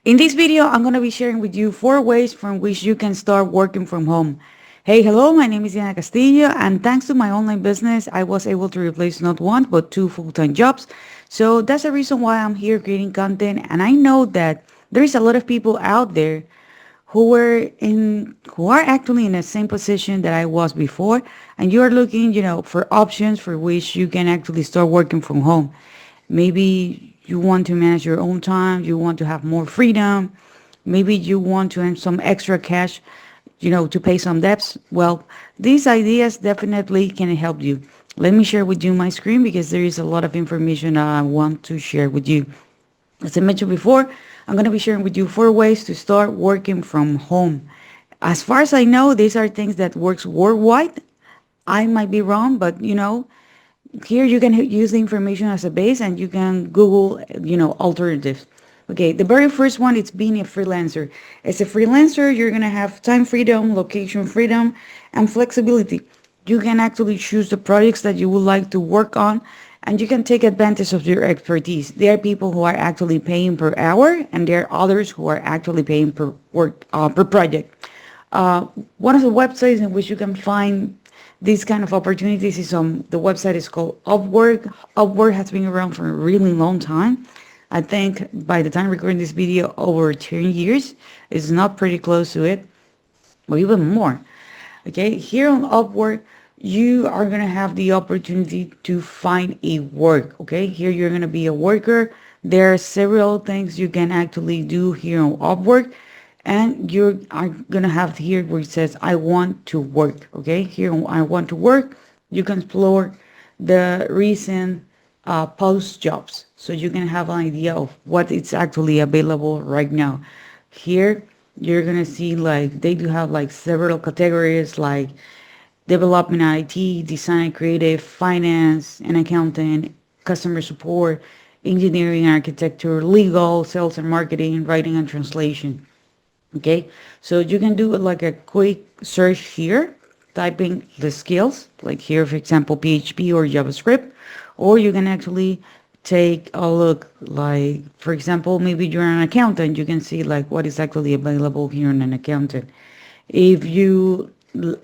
In this video, I'm going to be sharing with you 4 ways from which you can start working from home. Hey, hello, my name is Diana Castillo, and thanks to my online business, I was able to replace not one, but 2 full-time jobs. So that's the reason why I'm here creating content, and I know that there is a lot of people out there who are actually in the same position that I was before, and you are looking, for options for which you can actually start working from home. Maybe you want to manage your own time, you want to have more freedom, maybe you want to earn some extra cash, to pay some debts. Well, these ideas definitely can help you. Let me share with you my screen because there is a lot of information I want to share with you. As I mentioned before, I'm going to be sharing with you 4 ways to start working from home. As far as I know, these are things that works worldwide. I might be wrong, but here you can use the information as a base and you can Google, alternatives. Okay, the very first one is being a freelancer. As a freelancer, you're going to have time freedom, location freedom, and flexibility. You can actually choose the projects that you would like to work on and you can take advantage of your expertise. There are people who are actually paying per hour and there are others who are actually paying per project. One of the websites in which you can find these kind of opportunities is on the website is called Upwork. Upwork has been around for a really long time. I think by the time recording this video, over 10 years. It's not pretty close to it, or even more. Okay, here on Upwork, you are gonna have the opportunity to find a work. Okay, here you're gonna be a worker. There are several things you can actually do here on Upwork, and you are gonna have here where it says I want to work. Okay, here on I want to work, you can explore the recent post jobs, so you can have an idea of what is actually available right now. Here you're gonna see like they do have like several categories like development IT, design creative, finance and accounting, customer support, engineering, architecture, legal, sales and marketing, writing and translation. Okay, so you can do like a quick search here, typing the skills, like here, for example, PHP or JavaScript, or you can actually take a look, like, for example, maybe you're an accountant, you can see like what is actually available here in an accountant. If you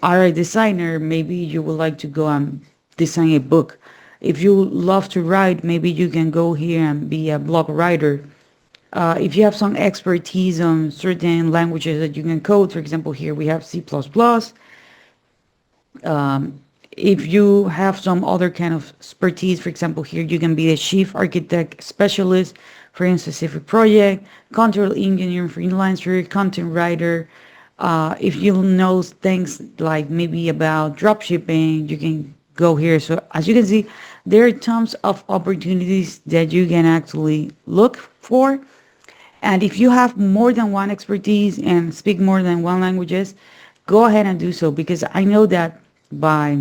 are a designer, maybe you would like to go and design a book. If you love to write, maybe you can go here and be a blog writer. If you have some expertise on certain languages that you can code, for example, here we have C++. If you have some other kind of expertise, for example, here you can be a chief architect specialist for a specific project, control engineer, freelancer, content writer. If you know things like maybe about drop shipping, you can go here. So as you can see, there are tons of opportunities that you can actually look for. And if you have more than one expertise and speak more than one languages, go ahead and do so, because I know that by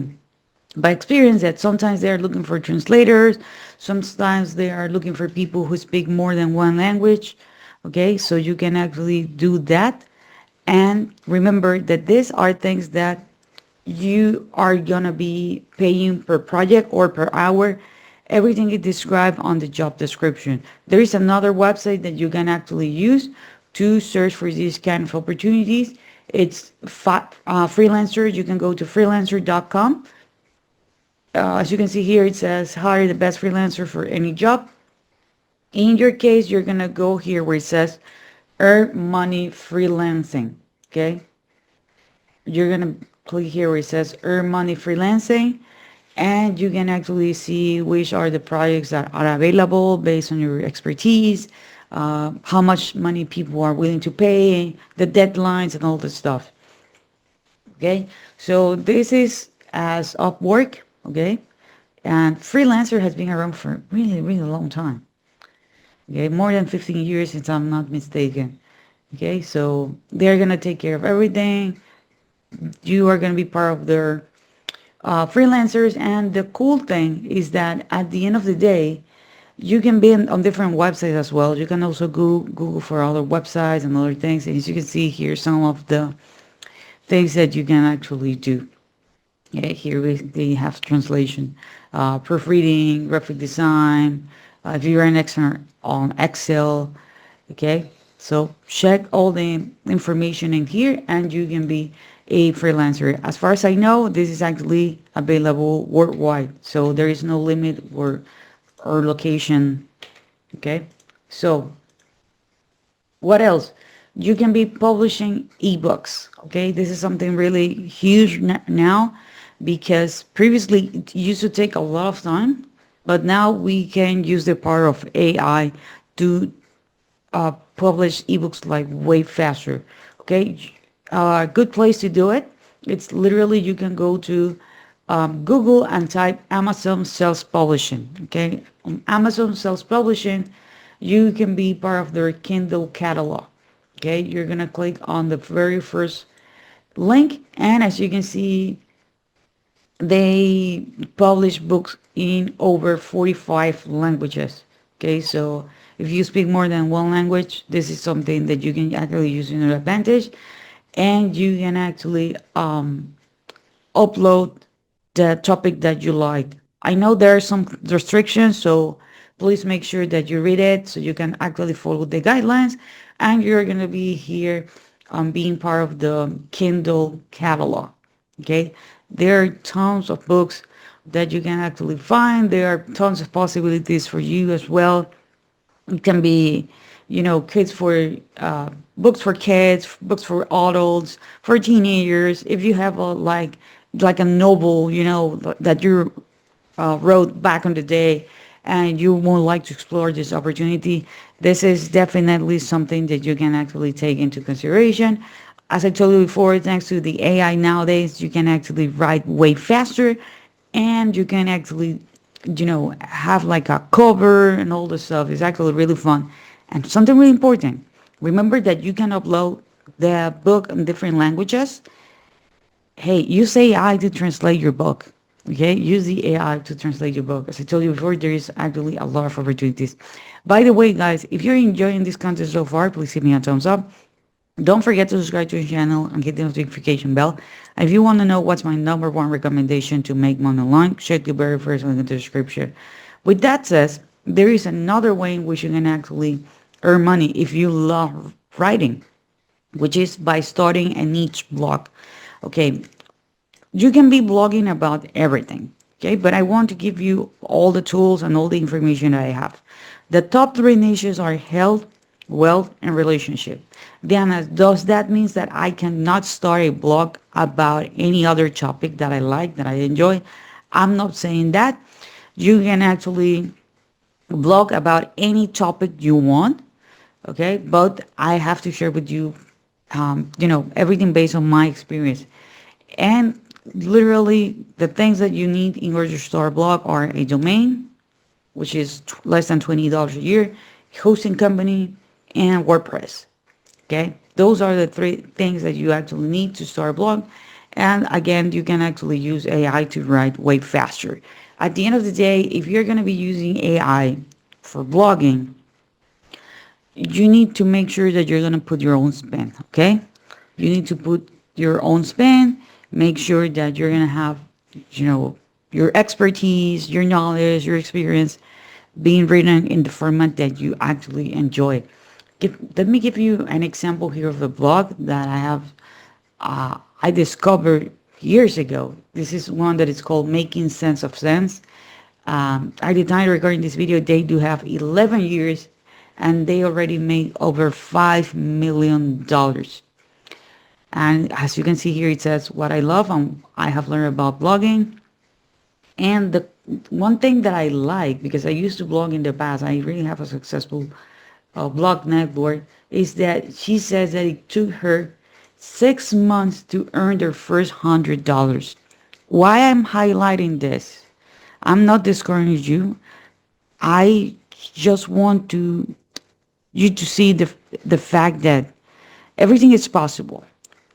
experience that sometimes they are looking for translators, sometimes they are looking for people who speak more than one language. Okay, so you can actually do that. And remember that these are things that you are gonna be paying per project or per hour. Everything is described on the job description. There is another website that you can actually use to search for these kind of opportunities. It's freelancer. You can go to freelancer.com. As you can see here, it says hire the best freelancer for any job. In your case, you're gonna go here where it says earn money freelancing. Okay, you're gonna click here where it says earn money freelancing, and you can actually see which are the projects that are available based on your expertise, how much money people are willing to pay, the deadlines and all this stuff. Okay, so this is as Upwork. Okay, and freelancer has been around for really, really long time. Okay, more than 15 years, if I'm not mistaken. Okay, so they're gonna take care of everything. You are gonna be part of their freelancers, and the cool thing is that at the end of the day, you can be on different websites as well. You can also Google for other websites and other things. And as you can see here, some of the things that you can actually do. Yeah, here they have translation, proofreading, graphic design. If you're an expert on Excel, okay. So check all the information in here and you can be a freelancer. As far as I know, this is actually available worldwide. So there is no limit or location. Okay. So what else? You can be publishing ebooks. Okay. This is something really huge now because previously it used to take a lot of time, but now we can use the power of AI to publish ebooks like way faster. Okay, a good place to do it. It's literally you can go to Google and type Amazon self publishing. Okay, on Amazon self publishing, you can be part of their Kindle catalog. Okay, you're gonna click on the very first link, and as you can see, they publish books in over 45 languages. Okay, so if you speak more than one language, this is something that you can actually use in your advantage, and you can actually upload the topic that you like. I know there are some restrictions, so please make sure that you read it so you can actually follow the guidelines, and you're gonna be here being part of the Kindle catalog. Okay, there are tons of books that you can actually find. There are tons of possibilities for you as well. It can be, kids for books for kids, books for adults, for teenagers. If you have like a novel, that you wrote back in the day, and you would like to explore this opportunity, this is definitely something that you can actually take into consideration. As I told you before, thanks to the AI nowadays, you can actually write way faster, and you can actually, have like a cover and all this stuff. It's actually really fun. And something really important, remember that you can upload the book in different languages. Hey, use AI to translate your book. Okay, use the AI to translate your book. As I told you before, there is actually a lot of opportunities. By the way, guys, if you're enjoying this content so far, please give me a thumbs up. Don't forget to subscribe to the channel and hit the notification bell. If you want to know what's my number one recommendation to make money online, check the very first link in the description. With that said, there is another way in which you can actually earn money if you love writing, which is by starting a niche blog. Okay, you can be blogging about everything. Okay, but I want to give you all the tools and all the information that I have. The top three niches are health, wealth, and relationship. Diana, does that mean that I cannot start a blog about any other topic that I like, that I enjoy? I'm not saying that. You can actually blog about any topic you want, okay? But I have to share with you, everything based on my experience. And literally, the things that you need in order to start a blog are a domain, which is less than $20 a year, hosting company, and WordPress. Okay, those are the three things that you actually need to start a blog. And again, you can actually use AI to write way faster. At the end of the day, if you're going to be using AI for blogging, you need to make sure that you're going to put your own spin. Okay, you need to put your own spin. Make sure that you're going to have, your expertise, your knowledge, your experience being written in the format that you actually enjoy. Let me give you an example here of a blog that I have. I discovered years ago. This is one that is called Making Sense of Sense. At the time recording this video, they do have 11 years, and they already made over $5 million. And as you can see here, it says what I love and I have learned about blogging. And the one thing that I like, because I used to blog in the past, I really have a successful blog network, is that she says that it took her 6 months to earn their first $100. Why I'm highlighting this? I'm not discouraging you. I just want you to see the fact that everything is possible.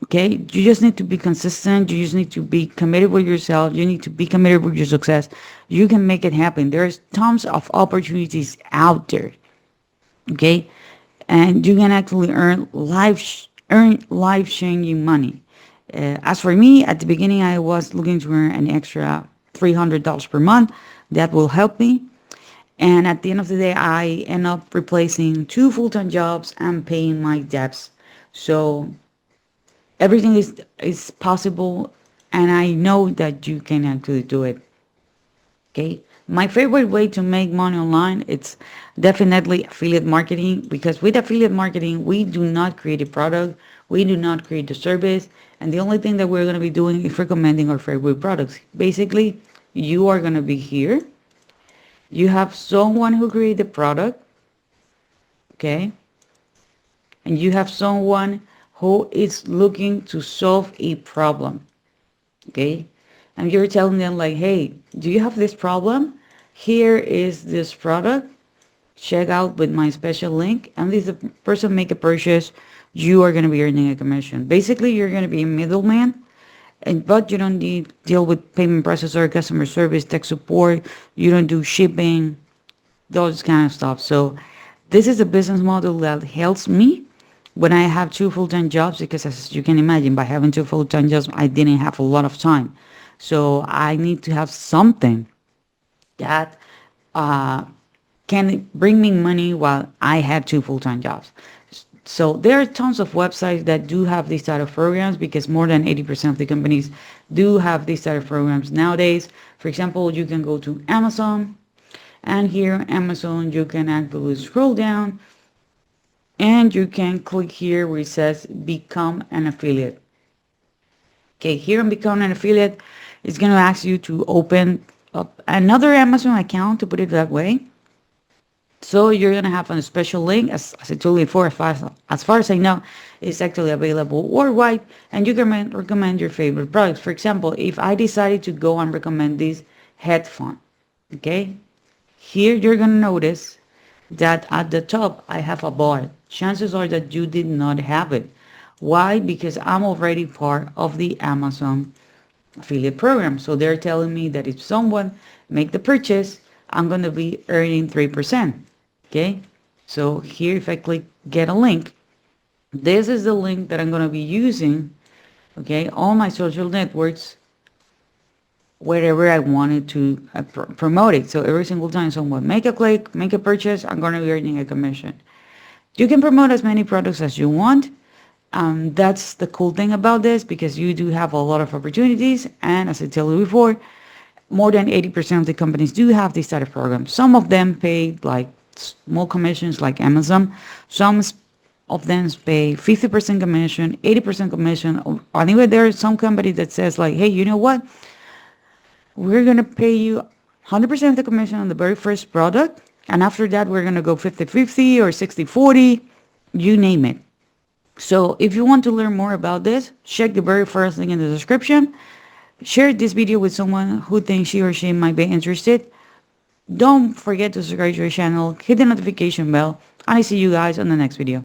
Okay, you just need to be consistent. You just need to be committed with yourself. You need to be committed with your success. You can make it happen. There's tons of opportunities out there. Okay, and you can actually earn life changing money. As for me, at the beginning, I was looking to earn an extra $300 per month. That will help me. And at the end of the day, I end up replacing two full-time jobs and paying my debts. So everything is possible, and I know that you can actually do it. Okay. My favorite way to make money online, it's definitely affiliate marketing, because with affiliate marketing, we do not create a product, we do not create the service, and the only thing that we're going to be doing is recommending our favorite products. Basically, you are going to be here. You have someone who created the product, okay? And you have someone who is looking to solve a problem, okay? And you're telling them like, hey, do you have this problem? Here is this product. Check out with my special link. And if the person make a purchase, you are going to be earning a commission. Basically, you're going to be a middleman, but you don't need deal with payment processor, customer service, tech support. You don't do shipping, those kind of stuff. So this is a business model that helps me when I have two full-time jobs, because as you can imagine, by having two full-time jobs, I didn't have a lot of time. So I need to have something that uh, can bring me money while I have two full-time jobs. So there are tons of websites that do have these type of programs, because more than 80% of the companies do have these type of programs nowadays. For example, you can go to Amazon, and here on Amazon you can actually scroll down and you can click here where it says become an affiliate. Okay, here on become an affiliate, it's going to ask you to open up another Amazon account, to put it that way. So you're going to have a special link, as I told you before, as far as I know, it's actually available worldwide, and you can recommend your favorite products. For example, if I decided to go and recommend this headphone, okay, here you're going to notice that at the top I have a bar. Chances are that you did not have it. Why? Because I'm already part of the Amazon affiliate program. So they're telling me that if someone make the purchase, I'm going to be earning 3%. Okay. So here, if I click get a link, this is the link that I'm going to be using, okay, on my social networks, wherever I wanted to promote it. So every single time someone make a click, make a purchase, I'm going to be earning a commission. You can promote as many products as you want. That's the cool thing about this, because you do have a lot of opportunities. And as I told you before, more than 80% of the companies do have this type of program. Some of them pay like small commissions like Amazon. Some of them pay 50% commission, 80% commission. Or anyway, there is some company that says like, hey, you know what? We're going to pay you 100% of the commission on the very first product. And after that, we're going to go 50-50 or 60-40, you name it. So if you want to learn more about this, check the very first link in the description. Share this video with someone who thinks she or she might be interested. Don't forget to subscribe to our channel, hit the notification bell, and I see you guys on the next video.